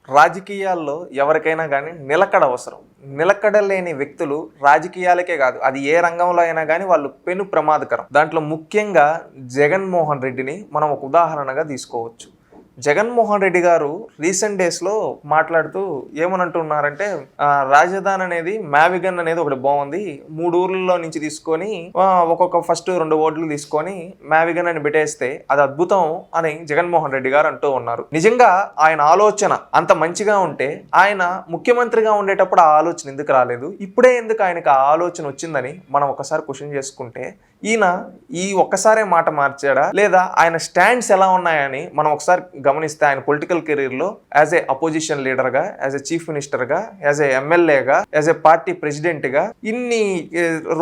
రాజకీయాల్లో ఎవరికైనా కానీ నిలకడ అవసరం. నిలకడ లేని వ్యక్తులు రాజకీయాలకే కాదు, అది ఏ రంగంలో అయినా కానీ వాళ్ళు పెను ప్రమాదకరం. దాంట్లో ముఖ్యంగా జగన్మోహన్ రెడ్డిని మనం ఒక ఉదాహరణగా తీసుకోవచ్చు. జగన్మోహన్ రెడ్డి గారు రీసెంట్ డేస్లో మాట్లాడుతూ ఏమనంటున్నారంటే, రాజధాని అనేది మ్యావిగన్ అనేది ఒకటి బాగుంది, 3 ఊర్లలో నుంచి తీసుకొని ఒక్కొక్క ఫస్ట్ 2 ఓట్లు తీసుకొని మ్యావిగన్ అని పెట్టేస్తే అది అద్భుతం అని జగన్మోహన్ రెడ్డి గారు అంటూ ఉన్నారు. నిజంగా ఆయన ఆలోచన అంత మంచిగా ఉంటే ఆయన ముఖ్యమంత్రిగా ఉండేటప్పుడు ఆ ఆలోచన ఎందుకు రాలేదు, ఇప్పుడే ఎందుకు ఆయనకు ఆ ఆలోచన వచ్చిందని మనం ఒకసారి క్వశ్చన్ చేసుకుంటే, ఈయన ఈ ఒక్కసారే మాట మార్చాడా లేదా ఆయన స్టాండ్స్ ఎలా ఉన్నాయని మనం ఒకసారి గమనిస్తే, ఆయన పొలిటికల్ కెరీర్లో యాజ్ ఏ అపోజిషన్ లీడర్గా, యాజ్ ఏ చీఫ్ మినిస్టర్గా, యాజ్ ఏ ఎమ్మెల్యేగా, యాజ్ ఏ పార్టీ ప్రెసిడెంట్గా ఇన్ని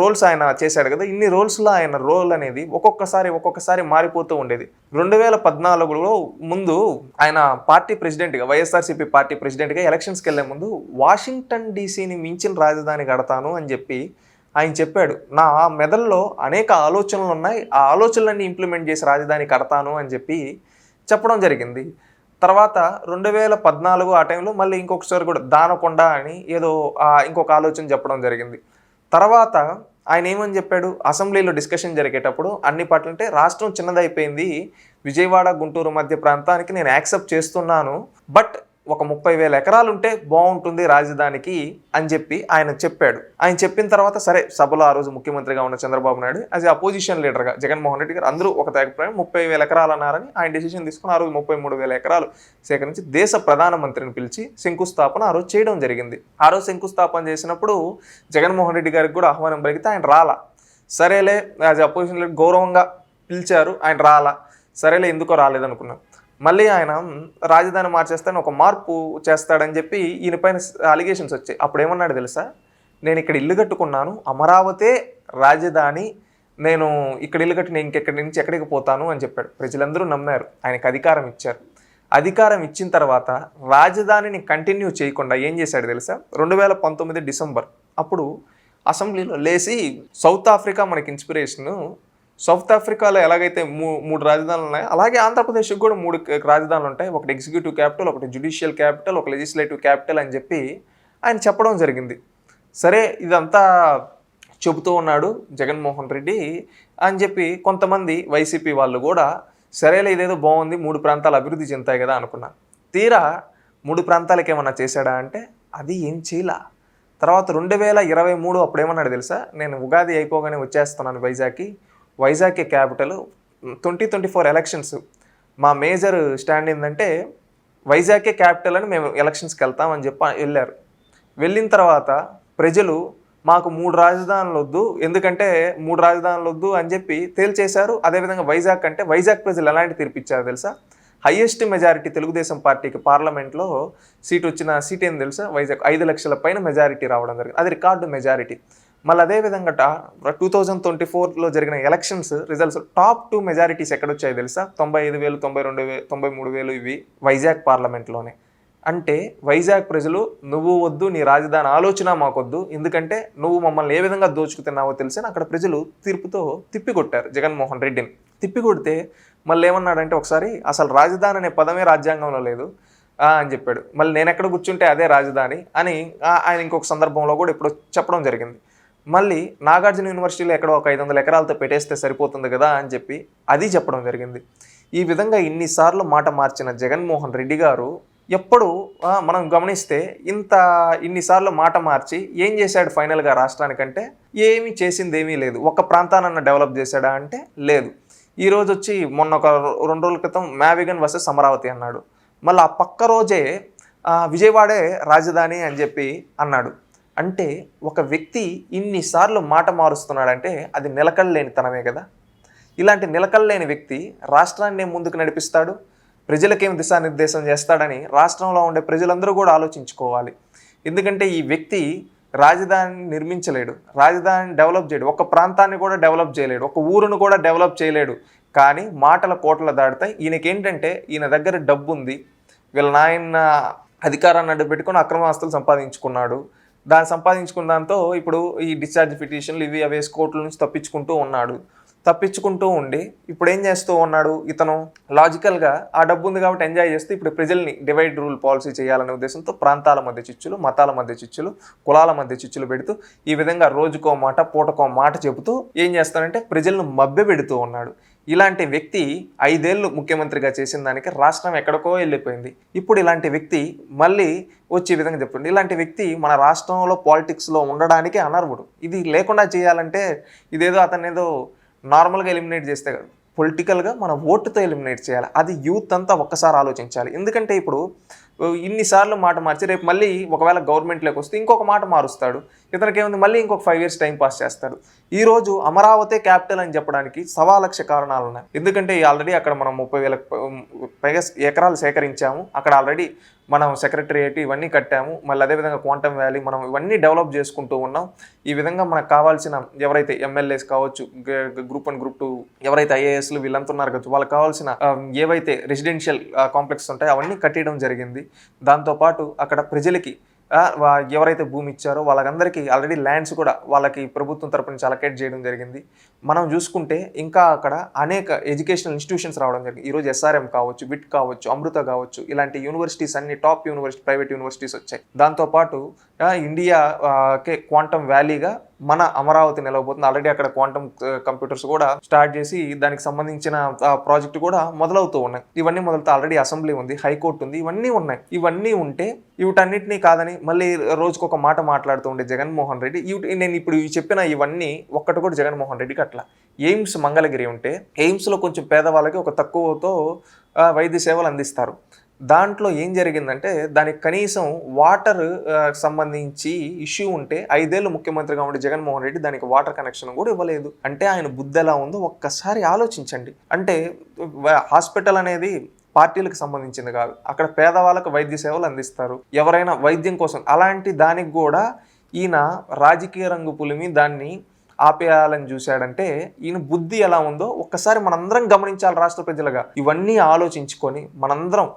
రోల్స్ ఆయన చేశాడు కదా. ఇన్ని రోల్స్లో ఆయన రోల్ అనేది ఒక్కొక్కసారి మారిపోతూ ఉండేది. 2014లో ముందు ఆయన పార్టీ ప్రెసిడెంట్గా, వైఎస్ఆర్సీపీ పార్టీ ప్రెసిడెంట్గా ఎలక్షన్స్కి వెళ్లే ముందు వాషింగ్టన్ డీసీని మించిన రాజధాని కడతాను అని చెప్పి ఆయన చెప్పాడు. నా మెదడులో అనేక ఆలోచనలు ఉన్నాయి, ఆ ఆలోచనలన్నీ ఇంప్లిమెంట్ చేసి రాజధాని కడతాను అని చెప్పి చెప్పడం జరిగింది. తర్వాత 2014 ఆ టైంలో మళ్ళీ ఇంకొకసారి కూడా దానకొండ అని ఏదో ఇంకొక ఆలోచన చెప్పడం జరిగింది. తర్వాత ఆయన ఏమని చెప్పాడు, అసెంబ్లీలో డిస్కషన్ జరిగేటప్పుడు అన్ని పార్టీలు అంటే రాష్ట్రం చిన్నదైపోయింది, విజయవాడ గుంటూరు మధ్య ప్రాంతానికి నేను యాక్సెప్ట్ చేస్తున్నాను, బట్ ఒక 30,000 ఎకరాలు ఉంటే బాగుంటుంది రాజధానికి అని చెప్పి ఆయన చెప్పాడు. ఆయన చెప్పిన తర్వాత సరే, సభలో ఆ రోజు ముఖ్యమంత్రిగా ఉన్న చంద్రబాబు నాయుడు యాజ్ అపోజిషన్ లీడర్గా జగన్మోహన్ రెడ్డి గారు అందరూ ఒక అభిప్రాయం 30,000 ఎకరాలు అన్నారని ఆయన డెసిషన్ తీసుకుని ఆ రోజు 33,000 ఎకరాలు సేకరించి దేశ ప్రధానమంత్రిని పిలిచి శంకుస్థాపన ఆ రోజు చేయడం జరిగింది. ఆ రోజు శంకుస్థాపన చేసినప్పుడు జగన్మోహన్ రెడ్డి గారికి కూడా ఆహ్వానం పలికితే ఆయన రాలా. సరేలే, యాజ్ అపోజిషన్ లీడర్ గౌరవంగా పిలిచారు, ఆయన రాలా. సరేలే, ఎందుకో రాలేదనుకున్నాం. మళ్ళీ ఆయన రాజధాని మార్చేస్తాను, ఒక మార్పు చేస్తాడని చెప్పి ఈయన పైన అలిగేషన్స్ వచ్చాయి. అప్పుడు ఏమన్నాడు తెలుసా, నేను ఇక్కడ ఇల్లు కట్టుకున్నాను, అమరావతే రాజధాని, నేను ఇక్కడ ఇల్లు కట్టి నేను ఇంకెక్కడి నుంచి ఎక్కడికి పోతాను అని చెప్పాడు. ప్రజలందరూ నమ్మారు, ఆయనకు అధికారం ఇచ్చారు. అధికారం ఇచ్చిన తర్వాత రాజధానిని కంటిన్యూ చేయకుండా ఏం చేశాడు తెలుసా, 2019 డిసెంబర్ అప్పుడు అసెంబ్లీలో లేచి సౌత్ ఆఫ్రికా మనకి ఇన్స్పిరేషను, సౌత్ ఆఫ్రికాలో ఎలాగైతే 3 రాజధానులు ఉన్నాయో అలాగే ఆంధ్రప్రదేశ్కి కూడా 3 రాజధానులు ఉంటాయి, ఒకటి ఎగ్జిక్యూటివ్ క్యాపిటల్, ఒకటి జ్యుడిషియల్ క్యాపిటల్, ఒక లెజిస్లేటివ్ క్యాపిటల్ అని చెప్పి ఆయన చెప్పడం జరిగింది. సరే, ఇదంతా చెబుతూ ఉన్నాడు జగన్మోహన్ రెడ్డి అని చెప్పి కొంతమంది వైసీపీ వాళ్ళు కూడా సరేలే ఇదేదో బాగుంది, 3 ప్రాంతాలు అభివృద్ధి చెందుతాయి కదా అనుకున్నారు. తీరా 3 ప్రాంతాలకి ఏమన్నా చేశాడా అంటే అది ఏం చేయలా. తర్వాత 2023 అప్పుడు ఏమన్నాడు తెలుసా, నేను ఉగాది అయిపోగానే వచ్చేస్తున్నాను వైజాగ్కి క్యాపిటల్, 2024 ఎలక్షన్స్ మా మేజర్ స్టాండ్ ఏంటంటే వైజాగ్కే క్యాపిటల్ అని మేము ఎలక్షన్స్కి వెళ్తామని చెప్పి వెళ్ళారు. వెళ్ళిన తర్వాత ప్రజలు మాకు 3 రాజధానులు వద్దు, ఎందుకంటే 3 రాజధానులు వద్దు అని చెప్పి తేల్చేశారు. అదేవిధంగా వైజాగ్ అంటే వైజాగ్ ప్రజలు ఎలాంటి తీర్పు ఇచ్చారు తెలుసా, హైయెస్ట్ మెజారిటీ తెలుగుదేశం పార్టీకి పార్లమెంట్లో సీట్ ఏం తెలుసా, వైజాగ్ 5 లక్షల పైన మెజారిటీ రావడం జరిగింది, అది రికార్డు మెజారిటీ. మళ్ళీ అదేవిధంగా 2024లో జరిగిన ఎలక్షన్స్ రిజల్ట్స్ టాప్ 2 మెజారిటీస్ ఎక్కడొచ్చాయి తెలుసా, 95,000, 92,000, 93,000 ఇవి వైజాగ్ పార్లమెంట్లోనే. అంటే వైజాగ్ ప్రజలు నువ్వు వద్దు, నీ రాజధాని ఆలోచన మాకొద్దు, ఎందుకంటే నువ్వు మమ్మల్ని ఏ విధంగా దోచుకుతున్నావో తెలిసి అక్కడ ప్రజలు తీర్పుతో తిప్పికొట్టారు జగన్మోహన్ రెడ్డిని. తిప్పికొడితే మళ్ళీ ఏమన్నాడంటే ఒకసారి, అసలు రాజధాని అనే పదమే రాజ్యాంగంలో లేదు అని చెప్పాడు. మళ్ళీ నేను ఎక్కడ కూర్చుంటే అదే రాజధాని అని ఆయన ఇంకొక సందర్భంలో కూడా ఇప్పుడు చెప్పడం జరిగింది. మళ్ళీ నాగార్జున యూనివర్సిటీలో ఎక్కడో ఒక 500 ఎకరాలతో పెట్టేస్తే సరిపోతుంది కదా అని చెప్పి అది చెప్పడం జరిగింది. ఈ విధంగా ఇన్నిసార్లు మాట మార్చిన జగన్మోహన్ రెడ్డి గారు ఎప్పుడు మనం గమనిస్తే ఇన్నిసార్లు మాట మార్చి ఏం చేశాడు ఫైనల్గా రాష్ట్రానికంటే ఏమీ చేసింది ఏమీ లేదు. ఒక ప్రాంతానన్న డెవలప్ చేశాడా అంటే లేదు. ఈరోజు వచ్చి మొన్న ఒక 2 రోజుల క్రితం మ్యావిగన్ వర్సెస్ అమరావతి అన్నాడు. మళ్ళీ ఆ పక్క రోజే విజయవాడే రాజధాని అని చెప్పి అన్నాడు. అంటే ఒక వ్యక్తి ఇన్నిసార్లు మాట మారుస్తున్నాడంటే అది నిలకడలేనితనమే కదా. ఇలాంటి నిలకడలేని వ్యక్తి రాష్ట్రాన్ని ముందుకు నడిపిస్తాడు, ప్రజలకేం దిశానిర్దేశం చేస్తాడని రాష్ట్రంలో ఉండే ప్రజలందరూ కూడా ఆలోచించుకోవాలి. ఎందుకంటే ఈ వ్యక్తి రాజధాని నిర్మించలేడు, రాజధాని డెవలప్ చేయడు, ఒక ప్రాంతాన్ని కూడా డెవలప్ చేయలేడు, ఒక ఊరును కూడా డెవలప్ చేయలేడు. కానీ మాటల కోటలు దాటుతాయి. ఈయనకేంటంటే ఈయన దగ్గర డబ్బు ఉంది, వీళ్ళ నాయన అధికారాన్ని అడ్డు పెట్టుకుని అక్రమ ఆస్తులు సంపాదించుకున్నాడు. సంపాదించుకున్న దాంతో ఇప్పుడు ఈ డిశ్చార్జ్ పిటిషన్లు ఇవి అవి కోర్టుల నుంచి తప్పించుకుంటూ ఉన్నాడు. తప్పించుకుంటూ ఉండి ఇప్పుడు ఏం చేస్తూ ఉన్నాడు ఇతను లాజికల్గా ఆ డబ్బు ఉంది కాబట్టి ఎంజాయ్ చేస్తూ ఇప్పుడు ప్రజల్ని డివైడ్ రూల్ పాలసీ చేయాలనే ఉద్దేశంతో ప్రాంతాల మధ్య చిచ్చులు, మతాల మధ్య చిచ్చులు, కులాల మధ్య చిచ్చులు పెడుతూ ఈ విధంగా రోజుకో మాట పూటకో మాట చెబుతూ ఏం చేస్తాడంటే ప్రజలను మభ్యపెడుతూ ఉన్నాడు. ఇలాంటి వ్యక్తి 5 ఏళ్ళు ముఖ్యమంత్రిగా చేసిన దానికి రాష్ట్రం ఎక్కడికో వెళ్ళిపోయింది. ఇప్పుడు ఇలాంటి వ్యక్తి మళ్ళీ వచ్చే విధంగా చెప్తుంది. ఇలాంటి వ్యక్తి మన రాష్ట్రంలో పాలిటిక్స్లో ఉండడానికి అనర్హుడు. ఇది లేకుండా చేయాలంటే ఇదేదో అతను ఏదో నార్మల్గా ఎలిమినేట్ చేస్తే కాదు, పొలిటికల్గా మన ఓటుతో ఎలిమినేట్ చేయాలి. అది యూత్ అంతా ఒక్కసారి ఆలోచించాలి. ఎందుకంటే ఇప్పుడు ఇన్నిసార్లు మాట మార్చి రేపు మళ్ళీ ఒకవేళ గవర్నమెంట్లోకి వస్తే ఇంకొక మాట మారుస్తాడు. ఇతనికి ఏముంది, మళ్ళీ ఇంకొక 5 years టైం పాస్ చేస్తాడు. ఈరోజు అమరావతి క్యాపిటల్ అని చెప్పడానికి 1,000,000 కారణాలు ఉన్నాయి. ఎందుకంటే ఆల్రెడీ అక్కడ మనం 30,000 పైగా ఎకరాలు సేకరించాము. అక్కడ ఆల్రెడీ మనం సెక్రటరియేట్ ఇవన్నీ కట్టాము. మళ్ళీ అదేవిధంగా క్వాంటమ్ వ్యాలీ మనం ఇవన్నీ డెవలప్ చేసుకుంటూ ఉన్నాం. ఈ విధంగా మనకు కావాల్సిన ఎవరైతే ఎమ్మెల్యేస్ కావచ్చు, గ్రూప్ 1 గ్రూప్ 2 ఎవరైతే ఐఏఎస్లు వీళ్ళంతా ఉన్నారు కదా, వాళ్ళకి కావాల్సిన ఏవైతే రెసిడెన్షియల్ కాంప్లెక్స్ ఉంటాయో అవన్నీ కట్టేయడం జరిగింది. దాంతోపాటు అక్కడ ప్రజలకి ఎవరైతే భూమి ఇచ్చారో వాళ్ళందరికీ ఆల్రెడీ ల్యాండ్స్ కూడా వాళ్ళకి ప్రభుత్వం తరపు నుంచి అలకేట్ చేయడం జరిగింది. మనం చూసుకుంటే ఇంకా అక్కడ అనేక ఎడ్యుకేషనల్ ఇన్స్టిట్యూషన్స్ రావడం జరిగింది. ఈరోజు SRM కావచ్చు, విట్ కావచ్చు, అమృత కావచ్చు, ఇలాంటి యూనివర్సిటీస్ అన్ని టాప్ ప్రైవేట్ యూనివర్సిటీస్ వచ్చాయి. దాంతోపాటు ఇండియాకే క్వాంటమ్ వ్యాలీగా మన అమరావతి నిలవబోతుంది. ఆల్రెడీ అక్కడ క్వాంటమ్ కంప్యూటర్స్ కూడా స్టార్ట్ చేసి దానికి సంబంధించిన ప్రాజెక్టు కూడా మొదలవుతూ ఉన్నాయి. ఇవన్నీ మొదలవుతూ ఆల్రెడీ అసెంబ్లీ ఉంది, హైకోర్టు ఉంది, ఇవన్నీ ఉన్నాయి. ఇవన్నీ ఉంటే వీటన్నిటినీ కాదని మళ్ళీ రోజుకు ఒక మాట మాట్లాడుతూ ఉండే జగన్మోహన్ రెడ్డి, నేను ఇప్పుడు చెప్పిన ఇవన్నీ ఒక్కటి కూడా జగన్మోహన్ రెడ్డికి అట్లా. ఎయిమ్స్ మంగళగిరి ఉంటే ఎయిమ్స్లో కొంచెం పేదవాళ్ళకి ఒక తక్కువతో వైద్య సేవలు అందిస్తారు. దాంట్లో ఏం జరిగిందంటే దానికి కనీసం వాటర్ సంబంధించి ఇష్యూ ఉంటే 5 ఏళ్ళు ముఖ్యమంత్రిగా ఉండే జగన్మోహన్ రెడ్డి దానికి వాటర్ కనెక్షన్ కూడా ఇవ్వలేదు. అంటే ఆయన బుద్ధి ఎలా ఉందో ఒక్కసారి ఆలోచించండి. అంటే హాస్పిటల్ అనేది పార్టీలకు సంబంధించింది కాదు, అక్కడ పేదవాళ్ళకు వైద్య సేవలు అందిస్తారు ఎవరైనా వైద్యం కోసం. అలాంటి దానికి కూడా ఈయన రాజకీయ రంగు పులిమి దాన్ని ఆపేయాలని చూశాడంటే ఈయన బుద్ధి ఎలా ఉందో ఒక్కసారి మనందరం గమనించాలి. రాష్ట్ర ప్రజలుగా ఇవన్నీ ఆలోచించుకొని మనందరం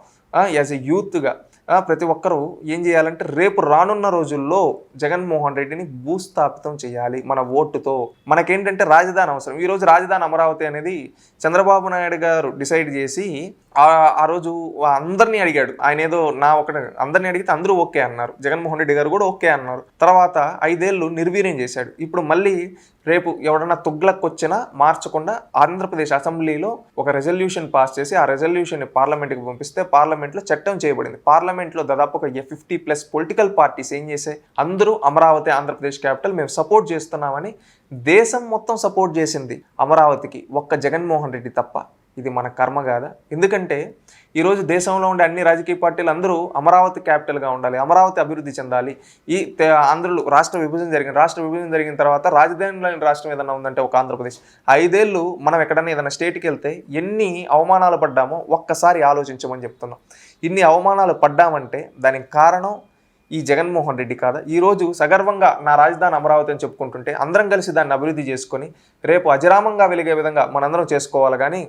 యాజ్ ఎ యూత్గా ప్రతి ఒక్కరూ ఏం చేయాలంటే రేపు రానున్న రోజుల్లో జగన్మోహన్ రెడ్డిని భూస్థాపితం చేయాలి మన ఓటుతో. మనకేంటంటే రాజధాని అవసరం. ఈరోజు రాజధాని అమరావతి అనేది చంద్రబాబు నాయుడు గారు డిసైడ్ చేసి ఆ రోజు అందరినీ అడిగాడు. ఆయన ఏదో అందరినీ అడిగితే అందరూ ఓకే అన్నారు. జగన్మోహన్ రెడ్డి గారు కూడా ఓకే అన్నారు. తర్వాత 5 ఏళ్ళు నిర్వీర్యం చేశాడు. ఇప్పుడు మళ్ళీ రేపు ఎవడన్నా తుగ్లక్ వచ్చినా మార్చకుండా ఆంధ్రప్రదేశ్ అసెంబ్లీలో ఒక రెజల్యూషన్ పాస్ చేసి ఆ రెజల్యూషన్ని పార్లమెంట్కి పంపిస్తే పార్లమెంట్లో చట్టం చేయబడింది. పార్లమెంట్లో దాదాపు ఒక 50+ పొలిటికల్ పార్టీస్ ఏం చేశాయి, అందరూ అమరావతి ఆంధ్రప్రదేశ్ క్యాపిటల్ మేము సపోర్ట్ చేస్తున్నామని దేశం మొత్తం సపోర్ట్ చేసింది అమరావతికి, ఒక్క జగన్మోహన్ రెడ్డి తప్ప. ఇది మన కర్మ కాదా? ఎందుకంటే ఈరోజు దేశంలో ఉండే అన్ని రాజకీయ పార్టీలు అందరూ అమరావతి క్యాపిటల్గా ఉండాలి, అమరావతి అభివృద్ధి చెందాలి. ఆంధ్రలో రాష్ట్ర విభజన జరిగిన తర్వాత రాజధాని రాష్ట్రం ఏదైనా ఉందంటే ఒక ఆంధ్రప్రదేశ్. 5 ఏళ్ళు మనం ఎక్కడన్నా ఏదైనా స్టేట్కి వెళ్తే ఎన్ని అవమానాలు పడ్డామో ఒక్కసారి ఆలోచించమని చెప్తున్నాం. ఇన్ని అవమానాలు పడ్డామంటే దానికి కారణం ఈ జగన్మోహన్ రెడ్డి కాదా? ఈరోజు సగర్వంగా నా రాజధాని అమరావతి అని చెప్పుకుంటుంటే అందరం కలిసి దాన్ని అభివృద్ధి చేసుకొని రేపు అజరామంగా వెలిగే విధంగా మనందరం చేసుకోవాలి. కానీ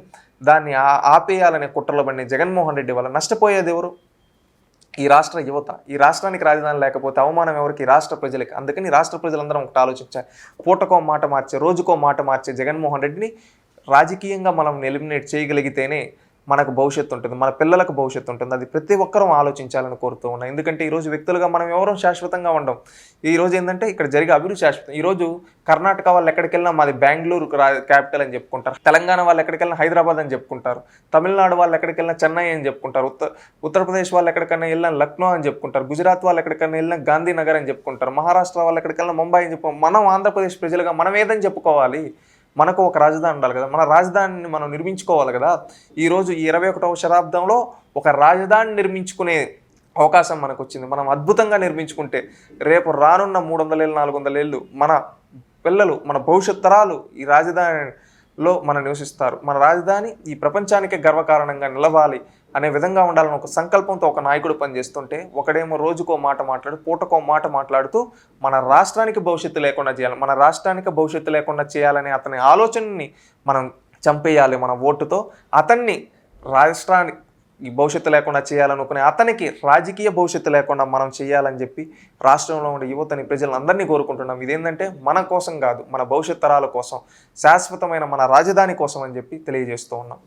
దాన్ని ఆపేయాలనే కుట్రలో పడిన జగన్మోహన్ రెడ్డి వల్ల నష్టపోయేది ఎవరు? ఈ రాష్ట్ర యువత. ఈ రాష్ట్రానికి రాజధాని లేకపోతే అవమానం ఎవరికి? రాష్ట్ర ప్రజలకి. అందుకని రాష్ట్ర ప్రజలందరం ఒకటి ఆలోచించాలి. పూటకో మాట మార్చే, రోజుకో మాట మార్చే జగన్మోహన్ రెడ్డిని రాజకీయంగా మనం ఎలిమినేట్ చేయగలిగితేనే మనకు భవిష్యత్తు ఉంటుంది, మన పిల్లలకు భవిష్యత్తు ఉంటుంది. అది ప్రతి ఒక్కరూ ఆలోచించాలని కోరుతూ ఉన్నాం. ఎందుకంటే ఈరోజు వ్యక్తులుగా మనం ఎవరూ శాశ్వతంగా ఉండం. ఈరోజు ఏంటంటే ఇక్కడ జరిగే అభివృద్ధి శాశ్వతం. ఈరోజు కర్ణాటక వాళ్ళు ఎక్కడికి వెళ్ళినా మాది బెంగళూరు క్యాపిటల్ అని చెప్పుకుంటారు, తెలంగాణ వాళ్ళు ఎక్కడికి వెళ్ళినా హైదరాబాద్ అని చెప్పుకుంటారు, తమిళనాడు వాళ్ళు ఎక్కడికి వెళ్ళినా చెన్నై అని చెప్పుకుంటారు, ఉత్తరప్రదేశ్ వాళ్ళు ఎక్కడికైనా వెళ్ళినా లక్నో అని చెప్పుకుంటారు, గుజరాత్ వాళ్ళు ఎక్కడికైనా వెళ్ళినా గాంధీనగర్ అని చెప్పుకుంటారు, మహారాష్ట్ర వాళ్ళు ఎక్కడికి వెళ్ళినా ముంబై అని చెప్పుకుంటారు. మనం ఆంధ్రప్రదేశ్ ప్రజలుగా మనం ఏదని చెప్పుకోవాలి? మనకు ఒక రాజధాని ఉండాలి కదా, మన రాజధానిని మనం నిర్మించుకోవాలి కదా. ఈరోజు ఈ 21వ శతాబ్దంలో ఒక రాజధాని నిర్మించుకునే అవకాశం మనకు వచ్చింది. మనం అద్భుతంగా నిర్మించుకుంటే రేపు రానున్న 300 ఏళ్ళు 400 ఏళ్ళు మన పిల్లలు, మన భవిష్యత్ తరాలు ఈ రాజధానిలో నివసిస్తారు. మన రాజధాని ఈ ప్రపంచానికే గర్వకారణంగా నిలవాలి అనే విధంగా ఉండాలని ఒక సంకల్పంతో ఒక నాయకుడు పనిచేస్తుంటే ఒకడేమో రోజుకో మాట మాట్లాడు, పూటకో మాట మాట్లాడుతూ మన రాష్ట్రానికి భవిష్యత్తు లేకుండా చేయాలి, మన రాష్ట్రానికి భవిష్యత్తు లేకుండా చేయాలనే అతని ఆలోచనని మనం చంపేయాలి మన ఓటుతో. అతన్ని ఈ భవిష్యత్తు లేకుండా చేయాలనుకునే అతనికి రాజకీయ భవిష్యత్తు లేకుండా మనం చేయాలని చెప్పి రాష్ట్రంలో ఉండే యువతని ప్రజలందరినీ కోరుకుంటున్నాం. ఇదేంటంటే మన కోసం కాదు, మన భవిష్యత్ తరాల కోసం, శాశ్వతమైన మన రాజధాని కోసం అని చెప్పి తెలియజేస్తూ ఉన్నాం.